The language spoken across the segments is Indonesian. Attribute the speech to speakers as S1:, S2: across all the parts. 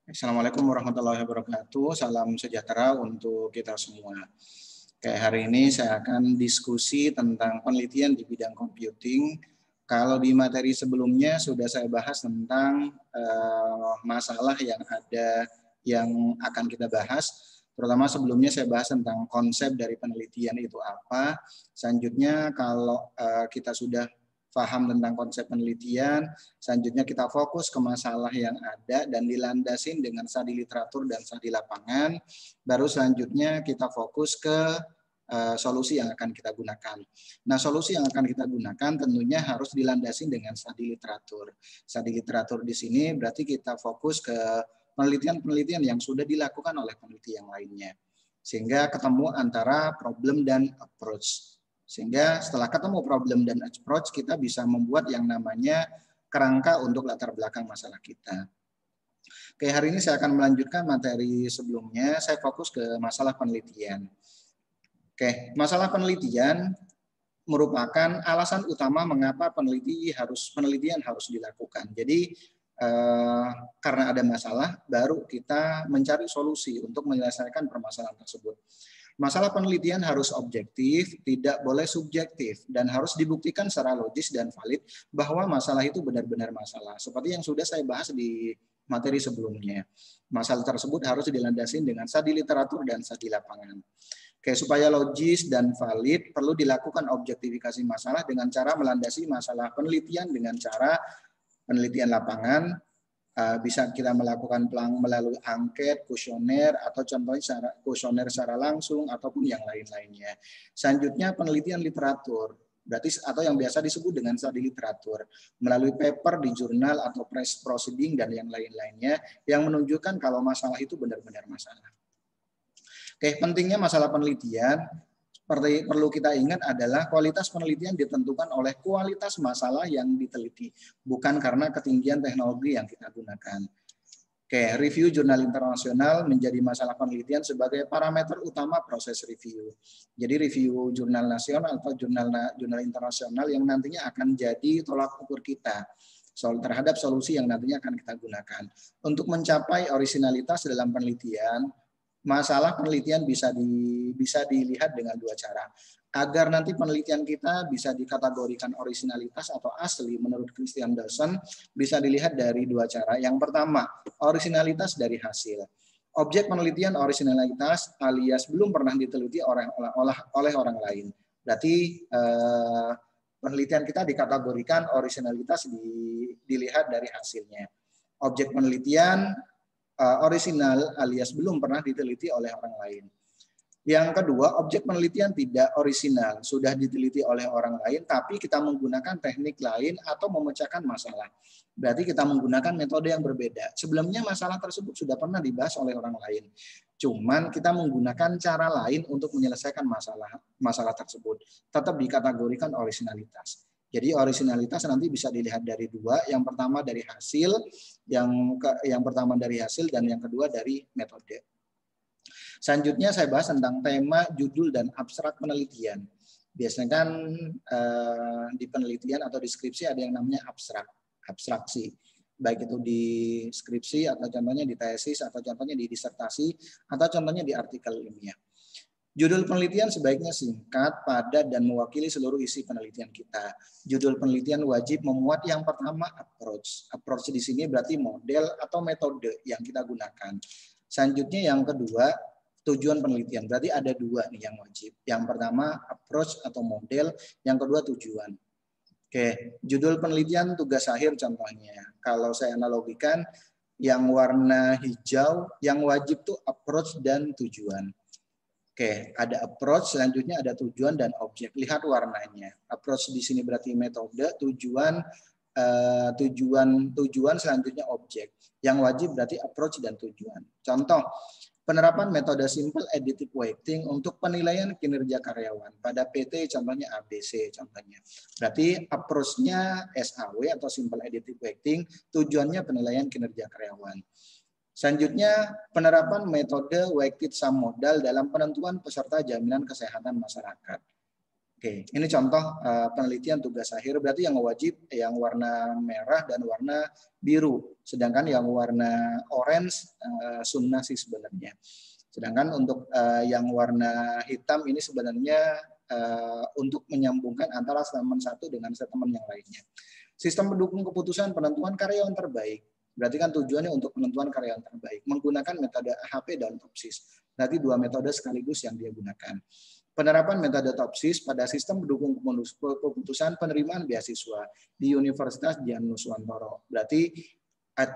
S1: Assalamualaikum warahmatullahi wabarakatuh. Salam sejahtera untuk kita semua. Kayak hari ini saya akan diskusi tentang penelitian di bidang computing. Kalau di materi sebelumnya sudah saya bahas tentang masalah yang ada yang akan kita bahas. Terutama sebelumnya saya bahas tentang konsep dari penelitian itu apa. Selanjutnya kalau kita sudah paham tentang konsep penelitian, selanjutnya kita fokus ke masalah yang ada dan dilandasin dengan studi literatur dan studi lapangan. Baru selanjutnya kita fokus ke solusi yang akan kita gunakan. Nah, solusi yang akan kita gunakan tentunya harus dilandasi dengan studi literatur. Studi literatur di sini berarti kita fokus ke penelitian-penelitian yang sudah dilakukan oleh peneliti yang lainnya. Sehingga ketemu antara problem dan approach. Sehingga setelah ketemu problem dan approach, kita bisa membuat yang namanya kerangka untuk latar belakang masalah kita. Oke, hari ini saya akan melanjutkan materi sebelumnya. Saya fokus ke masalah penelitian. Oke, masalah penelitian merupakan alasan utama mengapa penelitian harus dilakukan. Jadi karena ada masalah, baru kita mencari solusi untuk menyelesaikan permasalahan tersebut. Masalah penelitian harus objektif, tidak boleh subjektif, dan harus dibuktikan secara logis dan valid bahwa masalah itu benar-benar masalah. Seperti yang sudah saya bahas di materi sebelumnya. Masalah tersebut harus dilandasi dengan studi literatur dan studi lapangan. Oke, supaya logis dan valid, perlu dilakukan objektifikasi masalah dengan cara melandasi masalah penelitian dengan cara penelitian lapangan. Bisa kita melakukan melalui angket, kuesioner, atau contohnya kuesioner secara langsung, ataupun yang lain-lainnya. Selanjutnya penelitian literatur, berarti atau yang biasa disebut dengan studi literatur, melalui paper di jurnal atau press proceeding dan yang lain-lainnya, yang menunjukkan kalau masalah itu benar-benar masalah. Oke, pentingnya masalah penelitian, seperti perlu kita ingat adalah kualitas penelitian ditentukan oleh kualitas masalah yang diteliti, bukan karena ketinggian teknologi yang kita gunakan. Oke, review jurnal internasional menjadi masalah penelitian sebagai parameter utama proses review. Jadi review jurnal nasional atau jurnal internasional yang nantinya akan jadi tolak ukur kita terhadap solusi yang nantinya akan kita gunakan. Untuk mencapai orisinalitas dalam penelitian, masalah penelitian bisa dilihat dengan dua cara. Agar nanti penelitian kita bisa dikategorikan orisinalitas atau asli menurut Christian Dawson, bisa dilihat dari dua cara. Yang pertama, orisinalitas dari hasil. Objek penelitian orisinalitas alias belum pernah diteliti oleh orang lain. Berarti penelitian kita dikategorikan orisinalitas dilihat dari hasilnya. Objek penelitian orisinal alias belum pernah diteliti oleh orang lain. Yang kedua, objek penelitian tidak orisinal, sudah diteliti oleh orang lain, tapi kita menggunakan teknik lain atau memecahkan masalah. Berarti kita menggunakan metode yang berbeda. Sebelumnya masalah tersebut sudah pernah dibahas oleh orang lain. Cuman kita menggunakan cara lain untuk menyelesaikan masalah tersebut. Tetap dikategorikan orisinalitas. Jadi orisinalitas nanti bisa dilihat dari dua. Yang pertama dari hasil, yang pertama dari hasil dan yang kedua dari metode. Selanjutnya saya bahas tentang tema, judul, dan abstrak penelitian. Biasanya kan di penelitian atau deskripsi ada yang namanya abstraksi. Baik itu di skripsi atau contohnya di tesis atau contohnya di disertasi atau contohnya di artikel ilmiah. Judul penelitian sebaiknya singkat, padat, dan mewakili seluruh isi penelitian kita. Judul penelitian wajib memuat yang pertama approach. Approach di sini berarti model atau metode yang kita gunakan. Selanjutnya yang kedua, tujuan penelitian. Berarti ada dua nih yang wajib. Yang pertama approach atau model, yang kedua tujuan. Oke, judul penelitian tugas akhir contohnya. Kalau saya analogikan, yang warna hijau, yang wajib tuh approach dan tujuan. Oke, ada approach, selanjutnya ada tujuan dan objek. Lihat warnanya. Approach di sini berarti metode, tujuan selanjutnya objek. Yang wajib berarti approach dan tujuan. Contoh, penerapan metode simple additive weighting untuk penilaian kinerja karyawan pada PT contohnya ABC contohnya. Berarti approach-nya SAW atau simple additive weighting, tujuannya penilaian kinerja karyawan. Selanjutnya, penerapan metode weighted sum modal dalam penentuan peserta jaminan kesehatan masyarakat. Oke, ini contoh penelitian tugas akhir, berarti yang wajib yang warna merah dan warna biru, sedangkan yang warna orange sunnah sih sebenarnya. Sedangkan untuk yang warna hitam ini sebenarnya untuk menyambungkan antara statement satu dengan statement yang lainnya. Sistem pendukung keputusan penentuan karyawan terbaik, berarti kan tujuannya untuk penentuan karyawan terbaik, menggunakan metode AHP dan TOPSIS. Berarti dua metode sekaligus yang dia gunakan. Penerapan metode TOPSIS pada sistem pendukung keputusan penerimaan beasiswa di Universitas Dian Nuswantoro. Berarti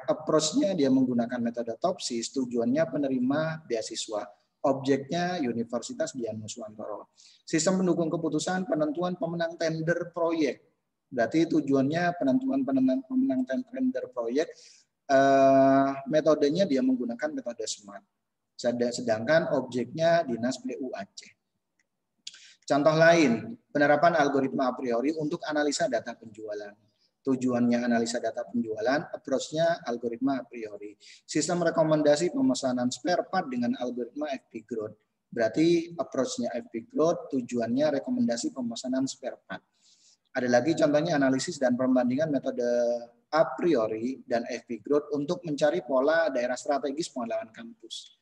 S1: approach-nya dia menggunakan metode TOPSIS, tujuannya penerima beasiswa. Objeknya Universitas Dian Nuswantoro. Sistem pendukung keputusan penentuan pemenang tender proyek. Berarti tujuannya penentuan pemenang tender proyek. Metodenya dia menggunakan metode SMART. Sedangkan objeknya Dinas PU Aceh. Contoh lain, penerapan algoritma a priori untuk analisa data penjualan. Tujuannya analisa data penjualan, approach-nya algoritma a priori. Sistem rekomendasi pemesanan spare part dengan algoritma FP Growth. Berarti approach-nya FP Growth, tujuannya rekomendasi pemesanan spare part. Ada lagi contohnya analisis dan perbandingan metode a priori dan FP Growth untuk mencari pola daerah strategis pengelolaan kampus.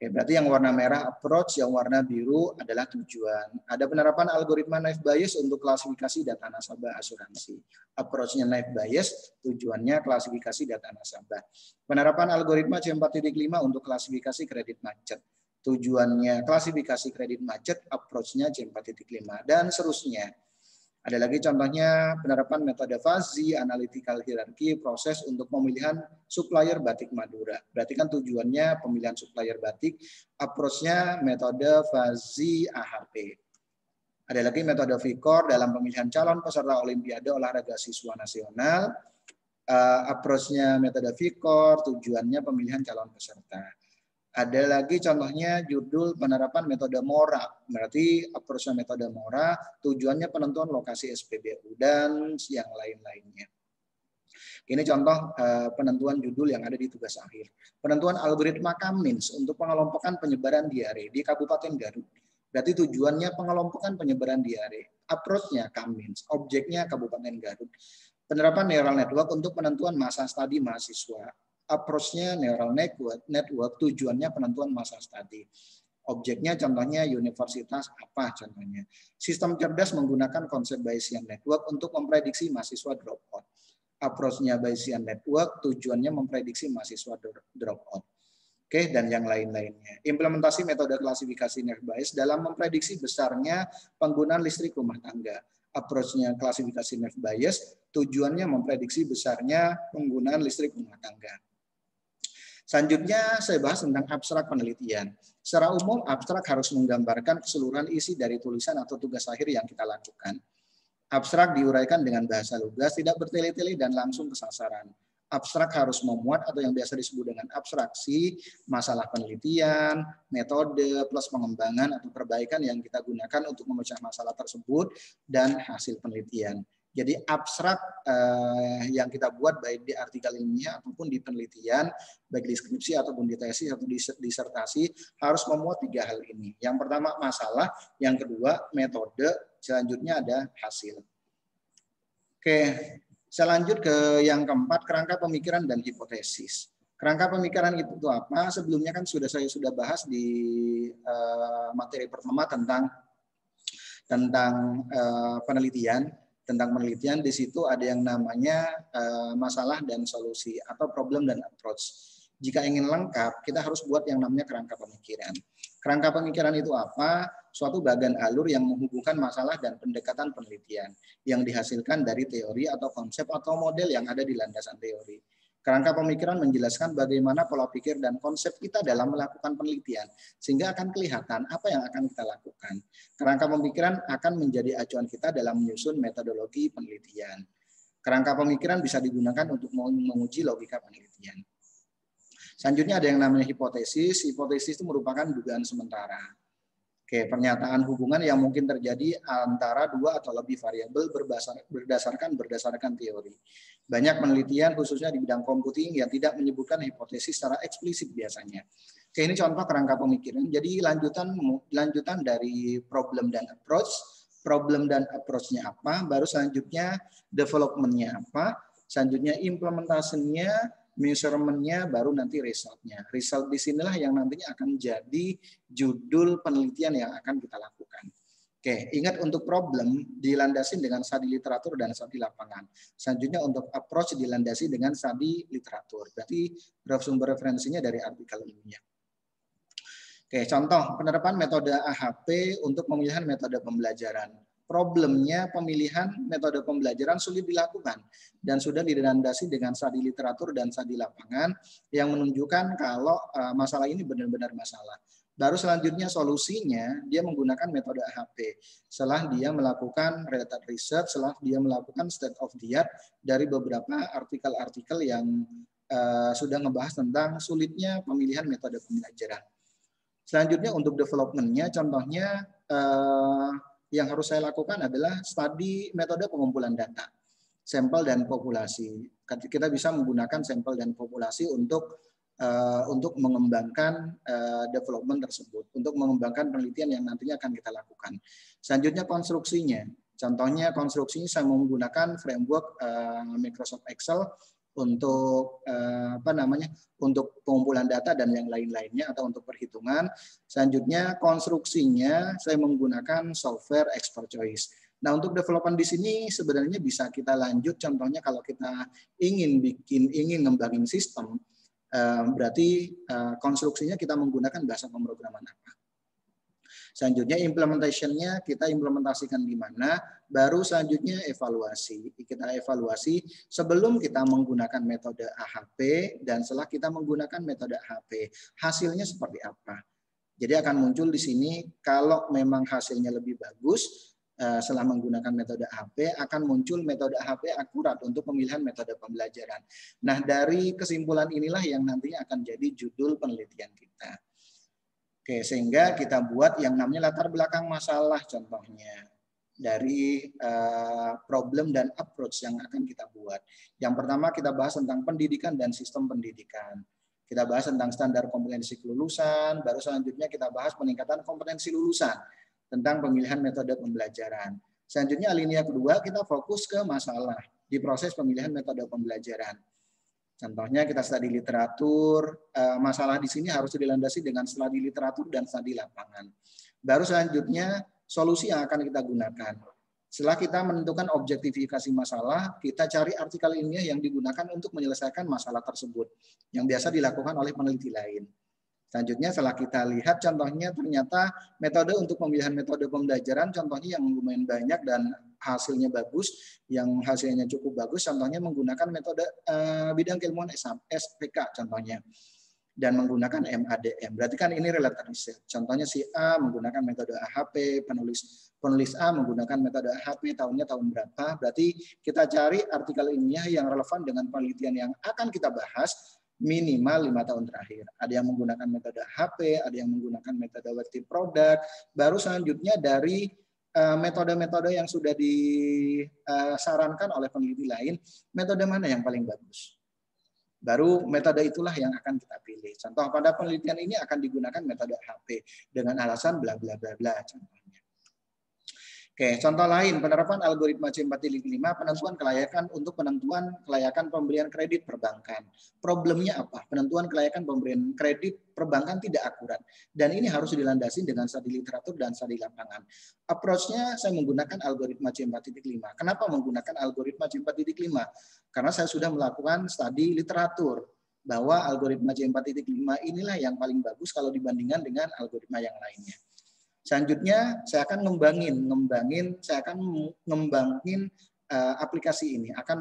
S1: Oke, berarti yang warna merah approach, yang warna biru adalah tujuan. Ada penerapan algoritma naive Bayes untuk klasifikasi data nasabah asuransi. Approach-nya naive Bayes, tujuannya klasifikasi data nasabah. Penerapan algoritma C4.5 untuk klasifikasi kredit macet. Tujuannya klasifikasi kredit macet, approach-nya C4.5 dan seterusnya. Ada lagi contohnya penerapan metode fuzzy analytical hierarchy proses untuk pemilihan supplier batik Madura. Berarti kan tujuannya pemilihan supplier batik, approach-nya metode fuzzy AHP. Ada lagi metode VCOR dalam pemilihan calon peserta Olimpiade Olahraga Siswa Nasional. Approach-nya metode VCOR, tujuannya pemilihan calon peserta. Ada lagi contohnya judul penerapan metode MORA. Berarti approach metode MORA, tujuannya penentuan lokasi SPBU dan yang lain-lainnya. Ini contoh penentuan judul yang ada di tugas akhir. Penentuan algoritma Cummins untuk pengelompokan penyebaran diare di Kabupaten Garut. Berarti tujuannya pengelompokan penyebaran diare. Approach-nya Cummins, objeknya Kabupaten Garut. Penerapan neural network untuk penentuan masa studi mahasiswa. Approach-nya neural network, tujuannya penentuan masa studi. Objeknya contohnya universitas apa contohnya. Sistem cerdas menggunakan konsep Bayesian network untuk memprediksi mahasiswa drop out. Approach-nya Bayesian network, tujuannya memprediksi mahasiswa drop out. Oke, dan yang lain-lainnya. Implementasi metode klasifikasi naive Bayes dalam memprediksi besarnya penggunaan listrik rumah tangga. Approach-nya klasifikasi naive Bayes, tujuannya memprediksi besarnya penggunaan listrik rumah tangga. Selanjutnya saya bahas tentang abstrak penelitian. Secara umum abstrak harus menggambarkan keseluruhan isi dari tulisan atau tugas akhir yang kita lakukan. Abstrak diuraikan dengan bahasa lugas, tidak bertele-tele dan langsung ke sasaran. Abstrak harus memuat atau yang biasa disebut dengan abstraksi, masalah penelitian, metode, plus pengembangan atau perbaikan yang kita gunakan untuk memecah masalah tersebut dan hasil penelitian. Jadi abstrak yang kita buat baik di artikel ilmiah ataupun di penelitian, baik di skripsi ataupun di tesis atau di disertasi harus memuat tiga hal ini. Yang pertama masalah, yang kedua metode, selanjutnya ada hasil. Oke, saya lanjut ke yang keempat, kerangka pemikiran dan hipotesis. Kerangka pemikiran itu apa? Sebelumnya kan saya sudah bahas di materi pertama tentang penelitian. Tentang penelitian di situ ada yang namanya masalah dan solusi atau problem dan approach. Jika ingin lengkap, kita harus buat yang namanya kerangka pemikiran. Kerangka pemikiran itu apa? Suatu bagan alur yang menghubungkan masalah dan pendekatan penelitian yang dihasilkan dari teori atau konsep atau model yang ada di landasan teori. Kerangka pemikiran menjelaskan bagaimana pola pikir dan konsep kita dalam melakukan penelitian, sehingga akan kelihatan apa yang akan kita lakukan. Kerangka pemikiran akan menjadi acuan kita dalam menyusun metodologi penelitian. Kerangka pemikiran bisa digunakan untuk menguji logika penelitian. Selanjutnya ada yang namanya hipotesis. Hipotesis itu merupakan dugaan sementara. Oke, pernyataan hubungan yang mungkin terjadi antara dua atau lebih variabel berdasarkan teori. Banyak penelitian khususnya di bidang computing yang tidak menyebutkan hipotesis secara eksplisit biasanya. Oke, ini contoh kerangka pemikiran. Jadi lanjutan dari problem dan approach. problem dan approach-nya apa, baru selanjutnya development-nya apa, selanjutnya implementasinya, measurement-nya, baru nanti result-nya. Result di sinilah yang nantinya akan jadi judul penelitian yang akan kita lakukan. Oke, ingat untuk problem dilandasi dengan studi literatur dan studi lapangan. Selanjutnya untuk approach dilandasi dengan studi literatur. Berarti sumber referensinya dari artikel ilmiah. Oke, contoh penerapan metode AHP untuk pemilihan metode pembelajaran. Problemnya pemilihan metode pembelajaran sulit dilakukan dan sudah dilandasi dengan studi literatur dan studi lapangan yang menunjukkan kalau masalah ini benar-benar masalah. Baru selanjutnya solusinya dia menggunakan metode AHP. Setelah dia melakukan related research, setelah dia melakukan state of the art dari beberapa artikel-artikel yang sudah ngebahas tentang sulitnya pemilihan metode pembelajaran. Selanjutnya untuk development-nya, contohnya yang harus saya lakukan adalah studi metode pengumpulan data, sampel dan populasi. Kita bisa menggunakan sampel dan populasi untuk mengembangkan development tersebut, untuk mengembangkan penelitian yang nantinya akan kita lakukan. Selanjutnya konstruksinya, contohnya konstruksinya saya menggunakan framework Microsoft Excel untuk untuk pengumpulan data dan yang lain-lainnya atau untuk perhitungan. Selanjutnya konstruksinya saya menggunakan software Expert Choice. Nah, untuk development di sini sebenarnya bisa kita lanjut. Contohnya kalau kita ingin ngembangin sistem, berarti konstruksinya kita menggunakan bahasa pemrograman apa. Selanjutnya implementation-nya kita implementasikan di mana, baru selanjutnya evaluasi. Kita evaluasi sebelum kita menggunakan metode AHP dan setelah kita menggunakan metode AHP, hasilnya seperti apa. Jadi akan muncul di sini kalau memang hasilnya lebih bagus setelah menggunakan metode AHP, akan muncul metode AHP akurat untuk pemilihan metode pembelajaran. Nah, dari kesimpulan inilah yang nantinya akan jadi judul penelitian kita. Oke, sehingga kita buat yang namanya latar belakang masalah, contohnya dari problem dan approach yang akan kita buat. Yang pertama kita bahas tentang pendidikan dan sistem pendidikan. Kita bahas tentang standar kompetensi kelulusan, baru selanjutnya kita bahas peningkatan kompetensi lulusan tentang pemilihan metode pembelajaran. Selanjutnya alinea kedua kita fokus ke masalah di proses pemilihan metode pembelajaran. Contohnya kita studi literatur, masalah di sini harus dilandasi dengan studi literatur dan studi lapangan. Baru selanjutnya solusi yang akan kita gunakan. Setelah kita menentukan objektifikasi masalah, kita cari artikel ilmiah yang digunakan untuk menyelesaikan masalah tersebut, yang biasa dilakukan oleh peneliti lain. Selanjutnya setelah kita lihat contohnya ternyata metode untuk pemilihan metode pembelajaran contohnya yang lumayan banyak dan hasilnya bagus, yang hasilnya cukup bagus contohnya menggunakan metode bidang keilmuan SPK contohnya dan menggunakan MADM. Berarti kan ini related research. Contohnya si A menggunakan metode AHP, penulis A menggunakan metode AHP tahunnya tahun berapa. Berarti kita cari artikel ilmiah yang relevan dengan penelitian yang akan kita bahas minimal 5 tahun terakhir. Ada yang menggunakan metode HP, ada yang menggunakan metode web product. Baru selanjutnya dari metode-metode yang sudah disarankan oleh peneliti lain, metode mana yang paling bagus. Baru metode itulah yang akan kita pilih. Contoh pada penelitian ini akan digunakan metode HP dengan alasan bla bla bla bla contohnya. Oke, contoh lain penerapan algoritma C4.5 penentuan kelayakan untuk penentuan kelayakan pemberian kredit perbankan. Problemnya apa? Penentuan kelayakan pemberian kredit perbankan tidak akurat dan ini harus dilandasi dengan studi literatur dan studi lapangan. Approach-nya saya menggunakan algoritma C4.5. Kenapa menggunakan algoritma C4.5? Karena saya sudah melakukan studi literatur bahwa algoritma C4.5 inilah yang paling bagus kalau dibandingkan dengan algoritma yang lainnya. Selanjutnya saya akan ngembangin aplikasi ini, akan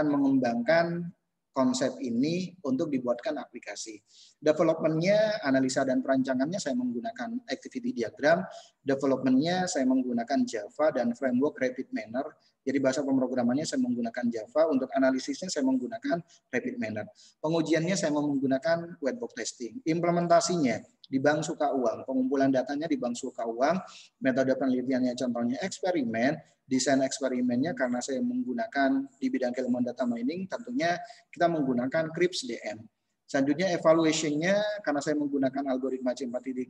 S1: mengembangkan konsep ini untuk dibuatkan aplikasi. Development-nya, analisa dan perancangannya saya menggunakan activity diagram. Development-nya saya menggunakan Java dan framework Rapid Manner. Jadi bahasa pemrogramannya saya menggunakan Java, untuk analisisnya saya menggunakan Rapid Manner. Pengujiannya saya menggunakan Whitebox Testing. Implementasinya di bank suka uang, pengumpulan datanya di bank suka uang, metode penelitiannya contohnya eksperimen, desain eksperimennya karena saya menggunakan di bidang keilmuan data mining, tentunya kita menggunakan CRISP DM. Selanjutnya evaluation-nya, karena saya menggunakan algoritma C4.5,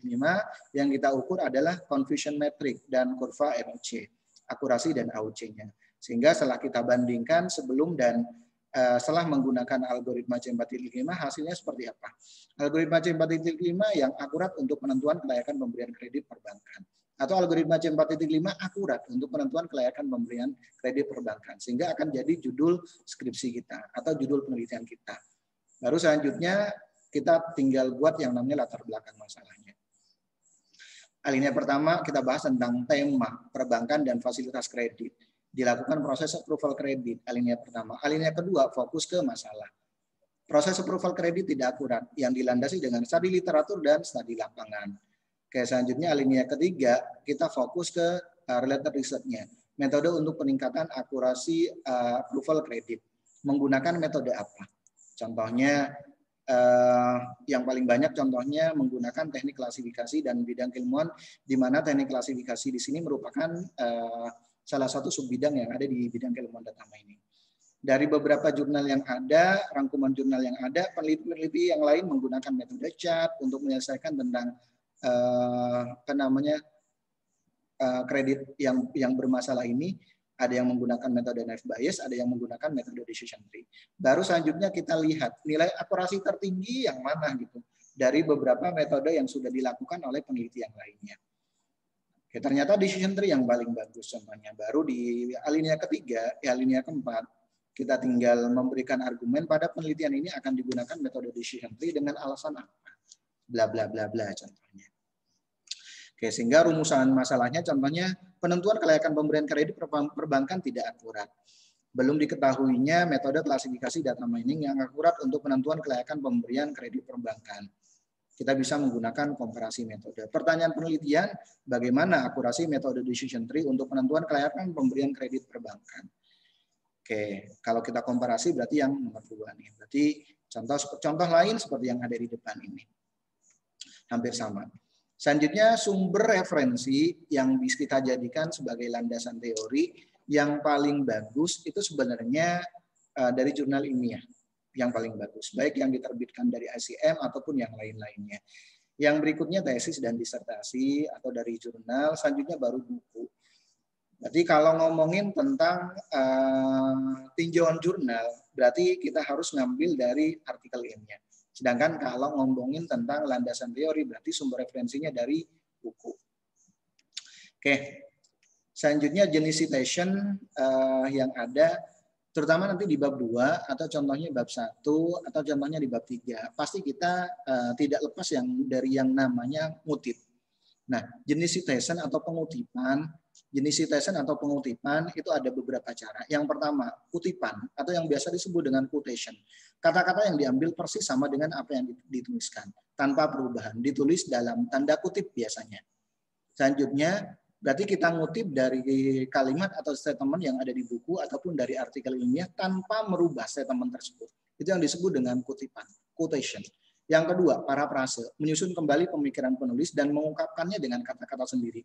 S1: yang kita ukur adalah confusion metric dan kurva ROC, akurasi dan AUC-nya. Sehingga setelah kita bandingkan sebelum dan setelah menggunakan algoritma C4.5, hasilnya seperti apa? Algoritma C4.5 yang akurat untuk penentuan kelayakan pemberian kredit perbankan. Atau algoritma C4.5 akurat untuk penentuan kelayakan pemberian kredit perbankan. Sehingga akan jadi judul skripsi kita atau judul penelitian kita. Baru selanjutnya kita tinggal buat yang namanya latar belakang masalahnya. Alinea pertama kita bahas tentang tema perbankan dan fasilitas kredit. Dilakukan proses approval kredit, alinea pertama. Alinea kedua fokus ke masalah. Proses approval kredit tidak akurat yang dilandasi dengan studi literatur dan studi lapangan. Oke, selanjutnya alinea ketiga kita fokus ke related research-nya. Metode untuk peningkatan akurasi approval kredit. Menggunakan metode apa? Contohnya yang paling banyak contohnya menggunakan teknik klasifikasi dan bidang keilmuan, di mana teknik klasifikasi di sini merupakan salah satu subbidang yang ada di bidang keilmuan data mining. Dari beberapa jurnal yang ada, rangkuman jurnal yang ada, peneliti-peneliti yang lain menggunakan metode CHAT untuk menyelesaikan tentang kredit yang bermasalah ini. Ada yang menggunakan metode naive Bayes, ada yang menggunakan metode decision tree. Baru selanjutnya kita lihat nilai akurasi tertinggi yang mana gitu dari beberapa metode yang sudah dilakukan oleh peneliti yang lainnya. Oke, ternyata decision tree yang paling bagus contohnya. Baru di alinea ketiga, alinea keempat, kita tinggal memberikan argumen pada penelitian ini akan digunakan metode decision tree dengan alasan apa. Bla bla bla bla contohnya. Oke, sehingga rumusan masalahnya contohnya penentuan kelayakan pemberian kredit perbankan tidak akurat. Belum diketahuinya metode klasifikasi data mining yang akurat untuk penentuan kelayakan pemberian kredit perbankan. Kita bisa menggunakan komparasi metode. Pertanyaan penelitian, bagaimana akurasi metode decision tree untuk penentuan kelayakan pemberian kredit perbankan? Oke, kalau kita komparasi berarti yang nomor 2 nih. Berarti contoh lain seperti yang ada di depan ini. Hampir sama. Selanjutnya sumber referensi yang bisa kita jadikan sebagai landasan teori yang paling bagus itu sebenarnya dari jurnal ilmiah. Yang paling bagus, baik yang diterbitkan dari ICM ataupun yang lain-lainnya. Yang berikutnya tesis dan disertasi atau dari jurnal, selanjutnya baru buku. Berarti kalau ngomongin tentang tinjauan jurnal, berarti kita harus ngambil dari artikel ilmiah. Sedangkan kalau ngomongin tentang landasan teori, berarti sumber referensinya dari buku. Oke, selanjutnya jenis citation yang ada, terutama nanti di bab 2 atau contohnya bab 1 atau contohnya di bab 3. Pasti kita tidak lepas dari yang namanya ngutip. Nah, jenis citation atau pengutipan itu ada beberapa cara. Yang pertama, kutipan atau yang biasa disebut dengan quotation. Kata-kata yang diambil persis sama dengan apa yang dituliskan tanpa perubahan, ditulis dalam tanda kutip biasanya. Selanjutnya, berarti kita ngutip dari kalimat atau statement yang ada di buku ataupun dari artikel ilmiah tanpa merubah statement tersebut. Itu yang disebut dengan kutipan, quotation. Yang kedua, parafrase, menyusun kembali pemikiran penulis dan mengungkapkannya dengan kata-kata sendiri.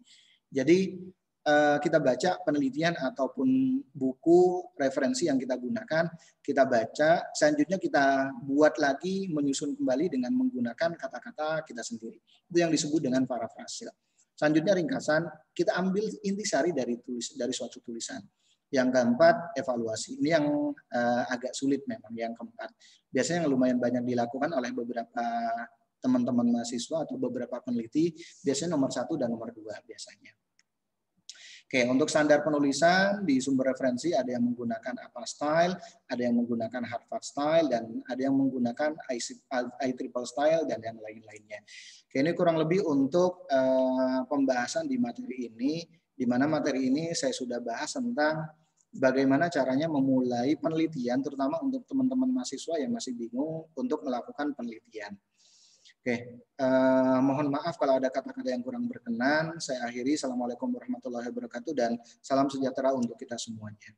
S1: Jadi kita baca penelitian ataupun buku referensi yang kita gunakan, kita baca, selanjutnya kita buat lagi menyusun kembali dengan menggunakan kata-kata kita sendiri. Itu yang disebut dengan parafrase. Selanjutnya ringkasan, kita ambil intisari dari suatu tulisan. Yang keempat, evaluasi. Ini yang agak sulit memang, yang keempat. Biasanya yang lumayan banyak dilakukan oleh beberapa teman-teman mahasiswa atau beberapa peneliti, biasanya nomor 1 dan nomor 2 biasanya. Oke, untuk standar penulisan di sumber referensi ada yang menggunakan APA style, ada yang menggunakan Harvard style, dan ada yang menggunakan IEEE style, dan yang lain-lainnya. Oke, ini kurang lebih untuk pembahasan di materi ini, di mana materi ini saya sudah bahas tentang bagaimana caranya memulai penelitian, terutama untuk teman-teman mahasiswa yang masih bingung untuk melakukan penelitian. Oke, mohon maaf kalau ada kata-kata yang kurang berkenan. Saya akhiri. Assalamualaikum warahmatullahi wabarakatuh dan salam sejahtera untuk kita semuanya.